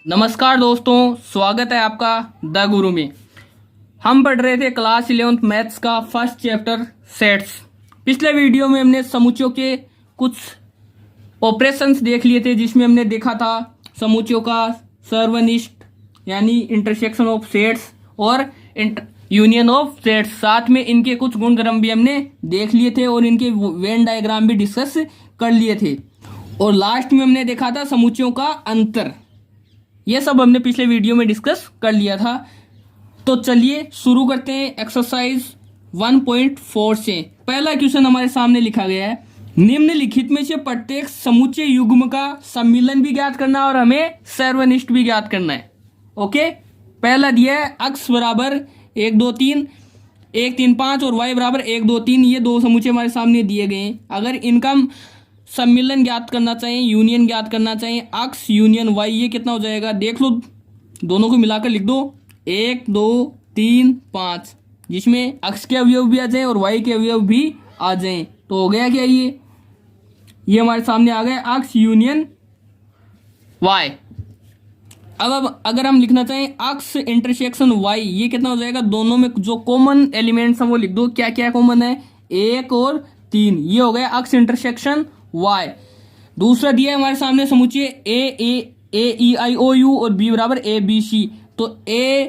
नमस्कार दोस्तों, स्वागत है आपका द गुरु में। हम पढ़ रहे थे क्लास 11th मैथ्स का फर्स्ट चैप्टर सेट्स। पिछले वीडियो में हमने समुच्चयों के कुछ ऑपरेशंस देख लिए थे, जिसमें हमने देखा था समुच्चयों का सर्वनिष्ठ यानी इंटरसेक्शन ऑफ सेट्स और यूनियन ऑफ सेट्स। साथ में इनके कुछ गुणधर्म भी हमने देख लिए थे और इनके वेन डायग्राम भी डिस्कस कर लिए थे। और लास्ट में हमने देखा था समुच्चयों का अंतर। ये सब हमने पिछले वीडियो में डिस्कस कर लिया था। तो चलिए शुरू करते हैं एक्सरसाइज 1.4 से। पहला क्वेश्चन हमारे सामने लिखा गया है, निम्नलिखित में से प्रत्येक समुच्चय युग्म का सम्मिलन भी ज्ञात करना है और हमें सर्वनिष्ठ भी ज्ञात करना है। ओके, पहला दिया है अक्स बराबर 1 2 3 1 3 5 और y बराबर 1 2 3। ये दो समुच्चय हमारे सामने दिए गए हैं। अगर इनका सम्मिलन ज्ञात करना चाहिए, यूनियन ज्ञात करना चाहिए, अक्स यूनियन y, ये कितना हो जाएगा देख लो, दोनों को मिलाकर लिख दो 1 2 3 5, जिसमें अक्स के अवयव भी आ जाए और y के अवयव भी आ जाए। तो हो गया क्या, ये हमारे सामने आ गया अक्स यूनियन y। अब अगर हम लिखना चाहें अक्स इंटरसेक्शन y, ये कितना हो जाएगा, दोनों में जो कॉमन एलिमेंट्स हैं वो लिख दो। क्या क्या कॉमन है, 1 और 3। ये हो गया अक्स इंटरसेक्शन y। दूसरा दिया है हमारे सामने समुच्चय AEIOU और B बराबर ABC। तो A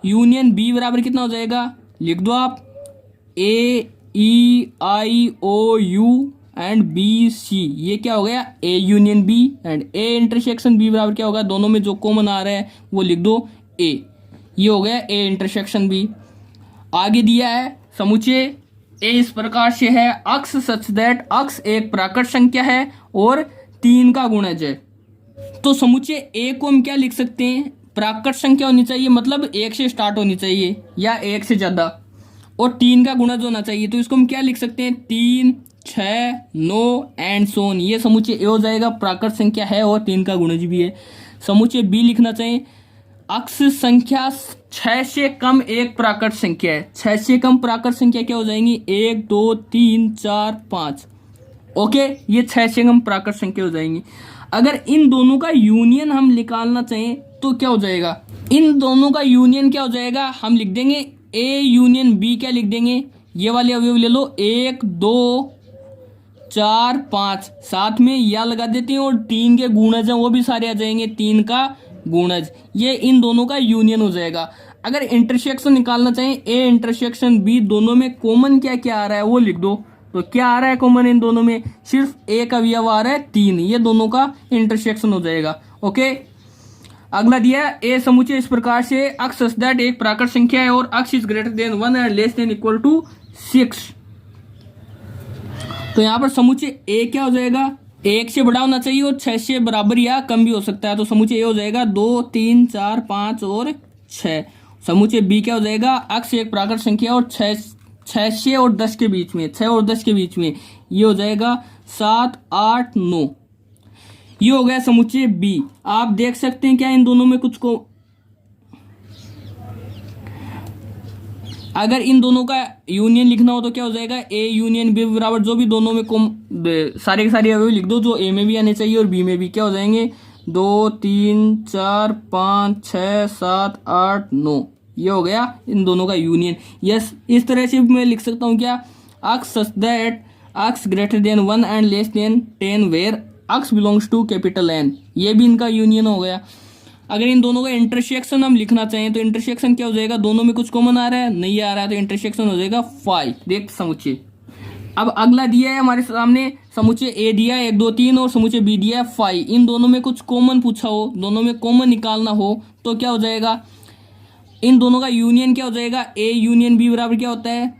यूनियन B बराबर कितना हो जाएगा, लिख दो आप AEIOU एंड BC। ये क्या हो गया, A union B and A intersection B बराबर क्या होगा, दोनों में जो कॉमन आ रहा है वो लिख दो A। ये हो गया A इंटरसेक्शन B। आगे दिया है समुच्चय ए इस प्रकार से है, अक्स सच दैट अक्स एक प्राकृत संख्या है और 3 का गुणज है। तो समुच्चय ए को हम क्या लिख सकते हैं, प्राकृत संख्या होनी चाहिए, मतलब 1 से स्टार्ट होनी चाहिए या 1 से ज्यादा, और 3 का गुणज होना चाहिए। तो इसको हम क्या लिख सकते हैं, 3 6 9 एंड सोन। ये समुच्चय ए हो जाएगा, प्राकृत संख्या है और 3 का गुणज भी है। समुच्चय बी लिखना चाहिए, अक्स संख्या 6 से कम एक प्राकृत संख्या है। 6 से कम प्राकृत संख्या क्या हो जाएंगी, 1 2 3 4 5। ओके, ये 6 से कम प्राकृत संख्या हो जाएंगी। अगर इन दोनों का यूनियन हम निकालना चाहें तो क्या हो जाएगा, इन दोनों का यूनियन क्या हो जाएगा, हम लिख देंगे ए यूनियन बी। क्या लिख देंगे, ये वाले अवयव ले लो, 1 2 4 5, साथ में या लगा देते हैं और 3 के गुणज हैं वो भी सारे आ जाएंगे, 3 का गुणज। ये इन दोनों का यूनियन हो जाएगा। अगर इंटरसेक्शन निकालना चाहें ए इंटरसेक्शन बी, दोनों में कॉमन क्या क्या आ रहा है वो लिख दो। तो क्या आ रहा है कॉमन इन दोनों में, सिर्फ एक अवयव आ रहा है 3। ये दोनों का इंटरसेक्शन हो जाएगा। ओके, अगला दिया ए समुच्चय इस प्रकार से, अक्स सच दैट एक प्राकृत संख्या है और x is greater than 1 and less than equal to 6। तो यहाँ पर समुच्चय ए क्या हो जाएगा, 1 से बड़ा होना चाहिए और 6 से बराबर या कम भी हो सकता है। तो समुच्चय ए हो जाएगा 2 3 4 5 और 6। समुच्चय बी क्या हो जाएगा, अक्स एक प्राकृत संख्या और 6 से और 10 के बीच में, 6 और 10 के बीच में, ये हो जाएगा 7 8 9। ये हो गया समुच्चय बी। आप देख सकते हैं क्या इन दोनों में कुछ को, अगर इन दोनों का यूनियन लिखना हो तो क्या हो जाएगा, ए यूनियन बी बराबर जो भी दोनों में सारे के सारे अवयव लिख दो जो ए में भी आने चाहिए और बी में भी। क्या हो जाएंगे, 2 3 4 5 6 7 8 9। ये हो गया इन दोनों का यूनियन। यस, इस तरह से मैं लिख सकता हूँ क्या, x such that x greater than 1 and less than 10 where x belongs to capital N. ये भी इनका यूनियन हो गया। अगर इन दोनों का इंटरसेक्शन हम लिखना चाहें तो इंटरसेक्शन क्या हो जाएगा, दोनों में कुछ कॉमन आ रहा है, नहीं आ रहा है, तो इंटरसेक्शन हो जाएगा 5। देख समुच्चय। अब अगला दिया है हमारे सामने समुच्चय ए दिया है 1 2 3 और समुच्चय बी दिया है 5। इन दोनों में कुछ कॉमन पूछा हो, दोनों में कॉमन निकालना हो तो क्या हो जाएगा, इन दोनों का यूनियन क्या हो जाएगा, ए यूनियन बी बराबर क्या होता है,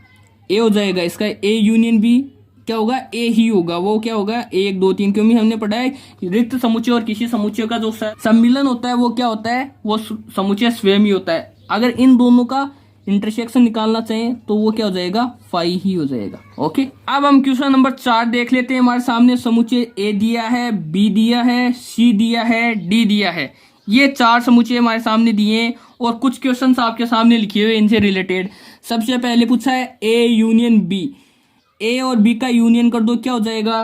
ए हो जाएगा। इसका ए यूनियन बी क्या होगा, ए ही होगा। वो क्या होगा, 1 2 3, क्योंकि हमने पढ़ा है रिक्त समुच्चय और किसी समुच्चय का जो सम्मिलन होता है वो क्या होता है, वो समुच्चय स्वयं ही होता है। अगर इन दोनों का इंटरसेक्शन निकालना चाहें तो वो क्या हो जाएगा, 5 ही हो जाएगा। ओके, अब हम क्वेश्चन नंबर 4 देख लेते हैं। हमारे सामने समुच्चय ए दिया है, बी दिया है, सी दिया है, डी दिया है। ये 4 समुच्चय हमारे सामने दिए हैं और कुछ क्वेश्चंस आपके सामने लिखे हुए इनसे रिलेटेड। सबसे पहले पूछा है ए यूनियन बी, ए और बी का यूनियन कर दो, क्या हो जाएगा,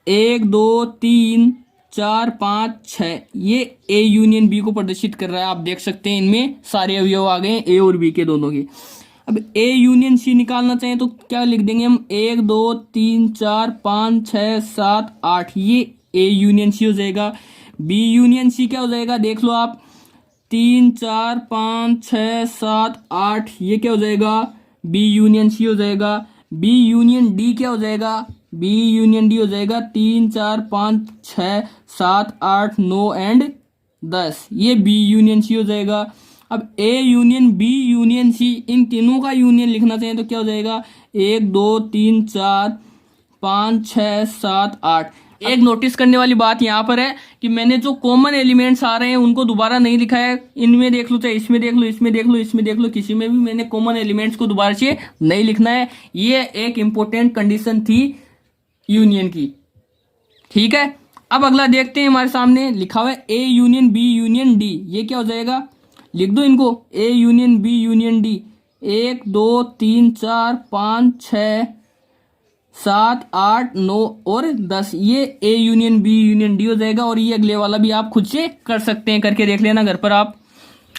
1 2 3 4 5 6 ये ए यूनियन बी को प्रदर्शित कर रहा है। आप देख सकते हैं इनमें सारे अवयव आ गए हैं ए और बी के दोनों के। अब ए यूनियन सी निकालना चाहें तो क्या लिख देंगे हम, 1 2 3 4 5 6 7 8 ये ए यूनियन सी हो जाएगा। बी यूनियन सी क्या हो जाएगा देख लो आप, 3 4 5 6 7 8 ये क्या हो जाएगा, बी यूनियन सी हो जाएगा। बी यूनियन डी क्या हो जाएगा, बी यूनियन डी हो जाएगा 3 4 5 6 7 8 9 एंड 10 ये बी यूनियन सी हो जाएगा। अब A union B union C इन तीनों का यूनियन लिखना चाहिए तो क्या हो जाएगा, 1 2 3 4 5 6 7 8। एक नोटिस करने वाली बात यहाँ पर है कि मैंने जो कॉमन एलिमेंट्स आ रहे हैं उनको दोबारा नहीं लिखा है। इनमें देख लो, चाहे इसमें देख लो, इसमें देख लो, इसमें देख लो, किसी में भी मैंने कॉमन एलिमेंट्स को दोबारा से नहीं लिखना है। ये एक इंपॉर्टेंट कंडीशन थी यूनियन की, ठीक है। अब अगला देखते हैं, हमारे सामने लिखा हुआ है A union B union D. ये क्या हो जाएगा, लिख दो इनको, A union B union D. 1 2 3 4 5 6 7 8 9 और 10 ये A union B union D हो जाएगा। और ये अगले वाला भी आप खुद से कर सकते हैं, करके देख लेना घर पर आप।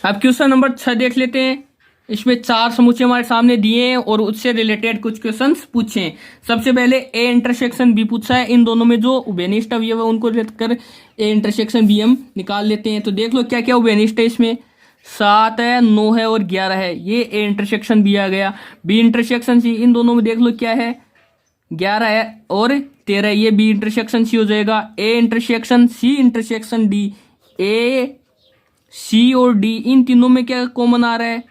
अब क्वेश्चन नंबर 6 देख लेते हैं। इसमें 4 समूचे हमारे सामने दिए हैं और उससे रिलेटेड कुछ क्वेश्चंस पूछे हैं। सबसे पहले ए इंटरसेक्शन बी पूछा है। इन दोनों में जो उभयनिष्ठ अवयव है उनको लेकर ए इंटरसेक्शन बी हम निकाल लेते हैं। तो देख लो क्या क्या उभयनिष्ठ है इसमें, 7 है, 9 है और 11 है। ये ए इंटरसेक्शन बी आ गया। बी इंटरसेक्शन सी, इन दोनों में देख लो क्या है, 11 है और 13, ये बी इंटरसेक्शन सी हो जाएगा। A intersection C intersection D, A C और डी इन तीनों में क्या कॉमन आ रहा है,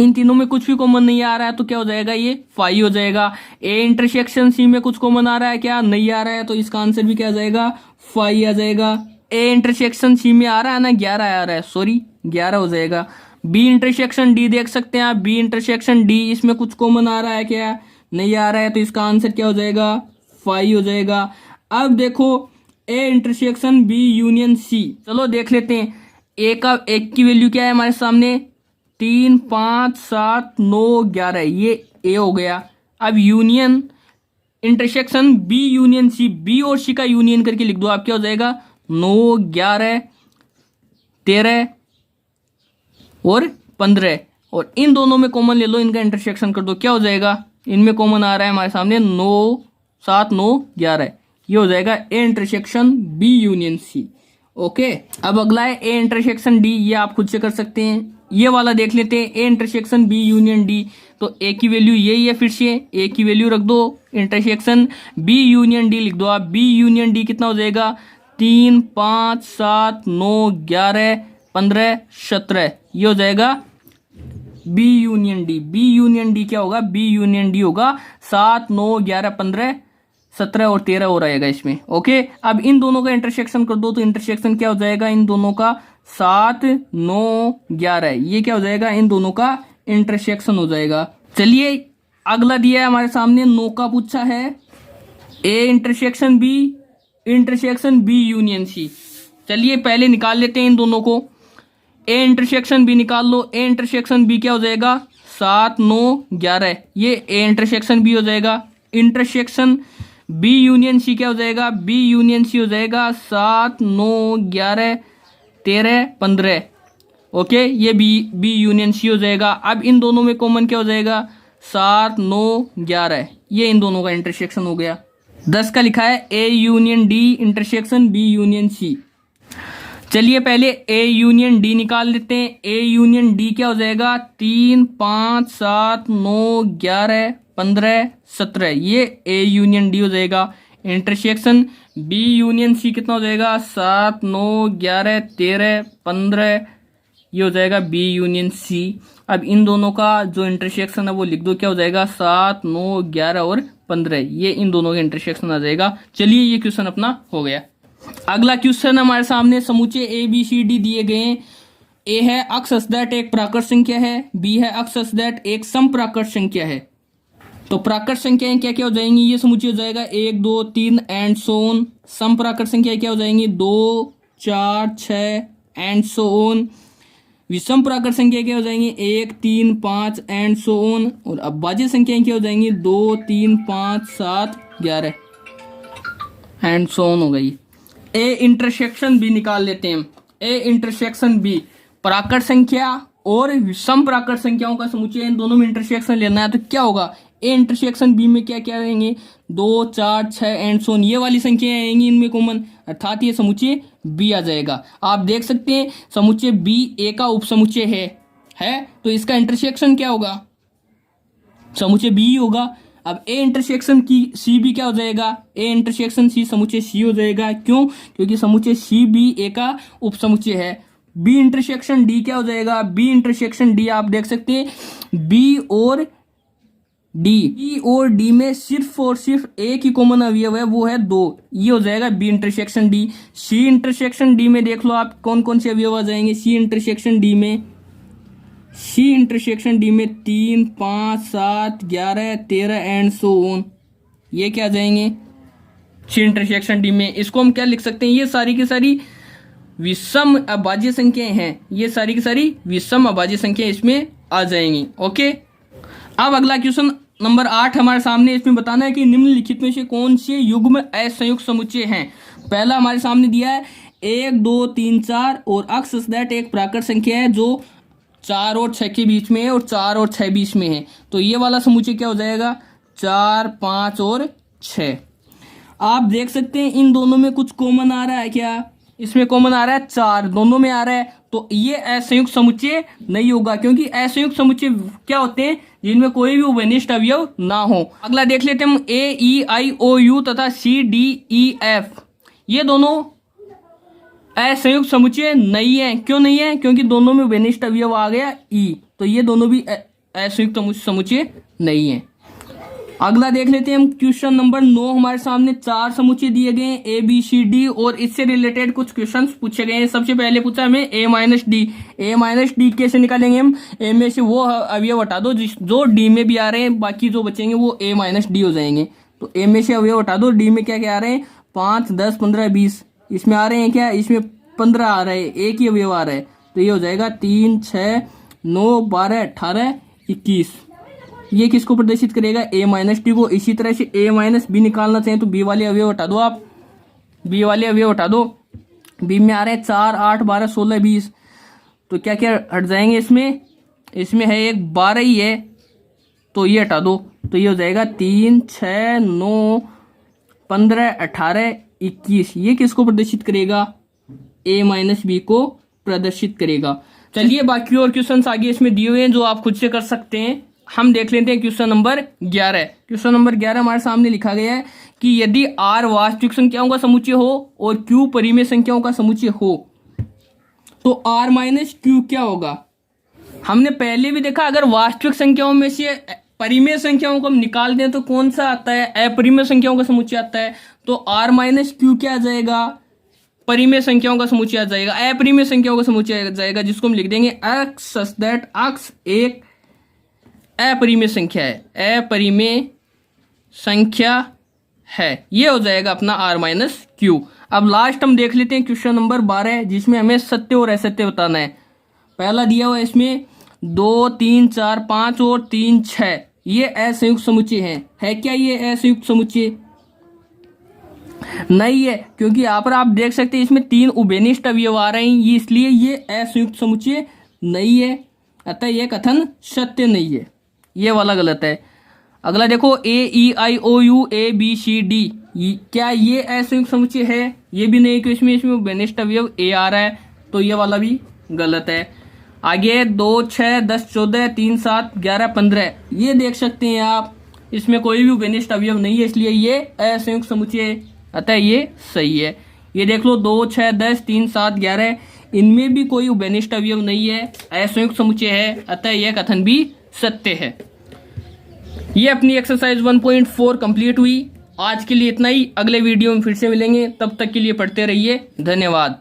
इन तीनों में कुछ भी कॉमन नहीं आ रहा है तो क्या हो जाएगा, ये 5 हो जाएगा। ए इंटरसेक्शन सी में कुछ कॉमन आ रहा है क्या, नहीं आ रहा है, तो इसका आंसर भी क्या आ जाएगा, 5 आ जाएगा। ए इंटरसेक्शन सी में आ रहा है ना 11 आ रहा है, सॉरी 11 हो जाएगा। बी इंटरसेक्शन डी देख सकते हैं आप, बी इंटरसेक्शन डी इसमें कुछ कॉमन आ रहा है क्या, नहीं आ रहा है, तो इसका आंसर क्या हो जाएगा, 5 हो जाएगा। अब देखो A intersection B union C, चलो देख लेते हैं। एक की वैल्यू क्या है हमारे सामने, 3 5 7 9 11, ये ए हो गया। अब union intersection B union C, B और सी का यूनियन करके लिख दो आप, क्या हो जाएगा, 9 11 13 और 15, और इन दोनों में कॉमन ले लो, इनका इंटरसेक्शन कर दो, क्या हो जाएगा, इनमें कॉमन आ रहा है हमारे सामने 9 7 9 11, ये हो जाएगा A intersection B union C. Okay, अब अगला है ए इंटरसेक्शन डी, ये आप खुद से कर सकते हैं। ये वाला देख लेते हैं, A intersection B union D. तो ए की वैल्यू यही है, फिर से ए की वैल्यू रख दो, इंटरसेक्शन बी यूनियन डी लिख दो आप। बी यूनियन डी कितना हो जाएगा, 3 5 7 9 11 15 17, ये हो जाएगा B union D. B union D क्या होगा, बी यूनियन डी होगा 7 9 11 15 17 और 13 हो रहेगा इसमें। ओके, अब इन दोनों का इंटरसेक्शन कर दो, तो इंटरसेक्शन क्या हो जाएगा इन दोनों का, 7 9 11, ये क्या हो जाएगा, इन दोनों का इंटरसेक्शन हो जाएगा। चलिए अगला दिया है हमारे सामने, 9 का पूछा है, A intersection B union C. चलिए पहले निकाल लेते हैं इन दोनों को, ए इंटरसेक्शन बी निकाल लो। ए इंटरसेक्शन बी क्या हो जाएगा, 7 9 11, ये ए इंटरसेक्शन बी हो जाएगा। इंटरसेक्शन बी यूनियन सी क्या हो जाएगा, बी यूनियन सी हो जाएगा 7 9 11 13 15, ओके, ये बी यूनियन सी हो जाएगा। अब इन दोनों में कॉमन क्या हो जाएगा, 7 9 11, ये इन दोनों का इंटरसेक्शन हो गया। 10 का लिखा है A union D intersection B union C. चलिए पहले ए यूनियन डी निकाल लेते हैं। ए यूनियन डी क्या हो जाएगा, 3 5 7 9 11 15 17, ये ए यूनियन डी हो जाएगा। इंटरसेक्शन बी यूनियन सी कितना हो जाएगा, 7 9 11 13 15, ये हो जाएगा बी यूनियन सी। अब इन दोनों का जो इंटरसेक्शन है वो लिख दो, क्या हो जाएगा, 7 9 11 और 15, ये इन दोनों का इंटरसेक्शन आ जाएगा। चलिए ये क्वेश्चन अपना हो गया। अगला क्वेश्चन हमारे सामने, समूचे ए बी सी डी दिए गए हैं। ए है अक्ष दैट एक प्राकृत संख्या है, बी है अक्ष दैट एक सम प्राकृत संख्या है। तो प्राकृत संख्याएं क्या क्या हो जाएंगी, ये समुच्चय हो जाएगा 1 2 3 एंड सो ऑन। सम प्राकृत संख्या क्या हो जाएंगी, 2 4 6 एंड सो ऑन। विषम प्राकृत संख्या क्या हो जाएंगी, 1 3 5 एंड सो ऑन। और अभाज्य संख्याएं क्या हो जाएंगी, 2 3 5 7 11 एंड सो ऑन हो गई। ए इंटरसेक्शन बी निकाल लेते हैं हम। ए इंटरसेक्शन बी प्राकृत संख्या और विषम प्राकृत संख्याओं का समुच्चय, इन दोनों में इंटरसेक्शन लेना है तो क्या होगा, ए इंटरसेक्शन बी में क्या क्या रहेंगे, 2 4 6 एंड सो ऑन, ये वाली संख्याएं आएंगी इनमें कॉमन, अर्थात ये समुच्चय बी आ जाएगा। आप देख सकते हैं समुच्चय बी ए का उपसमुच्चय है तो इसका इंटरसेक्शन क्या होगा, समुच्चय बी होगा। अब ए इंटरसेक्शन की सी बी क्या हो जाएगा, ए इंटरसेक्शन सी समुच्चय सी हो जाएगा। क्यों, क्योंकि समुच्चय सी बी ए का उपसमुच्चय है। बी इंटरसेक्शन डी क्या हो जाएगा, बी इंटरसेक्शन डी आप देख सकते हैं बी और डी में सिर्फ और सिर्फ एक ही कॉमन अवयव है, वो है 2, ये हो जाएगा B intersection D. C intersection D में देख लो आप कौन कौन से अवयव आ जाएंगे, सी इंटरसेक्शन डी में 3 5 7 11 13 एंड सो ऑन, ये क्या आ जाएंगे सी इंटरसेक्शन डी में। इसको हम क्या लिख सकते हैं, ये सारी की सारी विषम अभाज्य संख्याएं हैं, ये सारी की सारी विषम अभाज्य संख्याएं इसमें आ जाएंगी। ओके, अब अगला क्वेश्चन नंबर 8 हमारे सामने, इसमें बताना है कि निम्नलिखित में से कौन से युग्म असंयुक्त समुच्चय हैं। पहला हमारे सामने दिया है 1 2 3 4 और अक्स दैट एक प्राकृत संख्या है जो 4 और 6 के बीच में है और 4 और 6 बीच में है, तो ये वाला समुच्चय क्या हो जाएगा 4 5 और 6। आप देख सकते हैं इन दोनों में कुछ कॉमन आ रहा है, क्या इसमें कॉमन आ रहा है 4, दोनों में आ रहा है, तो ये असंयुक्त समुच्चय नहीं होगा, क्योंकि असंयुक्त समुच्चय क्या होते हैं जिनमें कोई भी उभयनिष्ठ अवयव ना हो। अगला देख लेते हैं हम ए ई आई ओ यू तथा सी डी ई एफ, ये दोनों असंयुक्त समुच्चय नहीं है। क्यों नहीं है, क्योंकि दोनों में उभयनिष्ठ अवयव आ गया ई, तो ये दोनों भी असंयुक्त समुच्चय नहीं है। अगला देख लेते हैं हम क्वेश्चन नंबर 9 हमारे सामने 4 समुच्चय दिए गए हैं ए बी सी डी और इससे रिलेटेड कुछ क्वेश्चंस पूछे गए हैं। सबसे पहले पूछा हमें ए माइनस डी कैसे निकालेंगे हम, ए में से वो अवयव हटा दो जो डी में भी आ रहे हैं, बाकी जो बचेंगे वो ए माइनस डी हो जाएंगे। तो ए में से अवयव हटा दो, डी में क्या क्या आ रहे हैं 5 10 15 20, इसमें आ रहे हैं क्या, इसमें 15 आ रहे हैं, एक ही अवयव आ रहा है, तो ये हो जाएगा 3 6 9 12 18 21। ये किसको प्रदर्शित करेगा, ए माइनस डी को। इसी तरह से ए माइनस बी निकालना चाहें तो बी वाले अवयव हटा दो, आप बी वाले अवयव हटा दो, बी में आ रहे हैं 4 8 12 16 20, तो क्या क्या हट जाएंगे इसमें है एक 12 ही है, तो ये हटा दो, तो ये हो जाएगा 3 6 9 15 18 21। ये किसको प्रदर्शित करेगा, ए माइनस बी को प्रदर्शित करेगा। चलिए बाकी और क्वेश्चंस आगे इसमें दिए हुए हैं जो आप खुद से कर सकते हैं। हम देख लेते हैं क्वेश्चन नंबर 11। क्वेश्चन नंबर 11 हमारे सामने लिखा गया है कि यदि R वास्तविक संख्याओं का समुच्चय हो और Q परिमेय संख्याओं का समुच्चय हो तो R माइनस Q क्या होगा। हमने पहले भी देखा, अगर वास्तविक संख्याओं में से परिमेय संख्याओं को हम निकाल दें तो कौन सा आता है, अपरिमेय संख्याओं का समुच्चय आता है, तो R माइनस Q क्या आ जाएगा, परिमेय संख्याओं का समुच्चय आ जाएगा, अपरिमेय संख्याओं का समुच्चय आ जाएगा, जिसको हम लिख देंगे x सच दैट x एक अपरिमेय संख्या है, अपरिमेय संख्या है, ये हो जाएगा अपना R माइनस Q। अब लास्ट हम देख लेते हैं क्वेश्चन नंबर 12 जिसमें हमें सत्य और असत्य बताना है। पहला दिया हुआ है इसमें 2 3 4 5 और 3 6, ये असंयुक्त समुच्चय है क्या ये असंयुक्त समुच्चय नहीं है, क्योंकि यहाँ पर आप देख सकते हैं इसमें 3 उभयनिष्ठ अवयव आ रहे हैं, ये इसलिए ये असंयुक्त समुच्चय नहीं है, अतः यह कथन सत्य नहीं है, ये वाला गलत है। अगला देखो A E I O U A B C D, क्या ये असंयुक्त समुच्चय है, ये भी नहीं, क्योंकि इसमें उभयनिष्ठ अवयव ए आ रहा है, तो ये वाला भी गलत है। आगे 2 6 10 14 3 7 11 15, ये देख सकते हैं आप, इसमें कोई भी उभयनिष्ठ अवयव नहीं है, इसलिए ये असंयुक्त समुच्चय है, अतः ये सही है। ये देख लो 2 6 10 3 7 11, इनमें भी कोई उभयनिष्ठ अवयव नहीं है, असंयुक्त समुच्चय है, अतः यह कथन भी सत्य है। ये अपनी एक्सरसाइज 1.4 कंप्लीट हुई। आज के लिए इतना ही, अगले वीडियो में फिर से मिलेंगे, तब तक के लिए पढ़ते रहिए, धन्यवाद।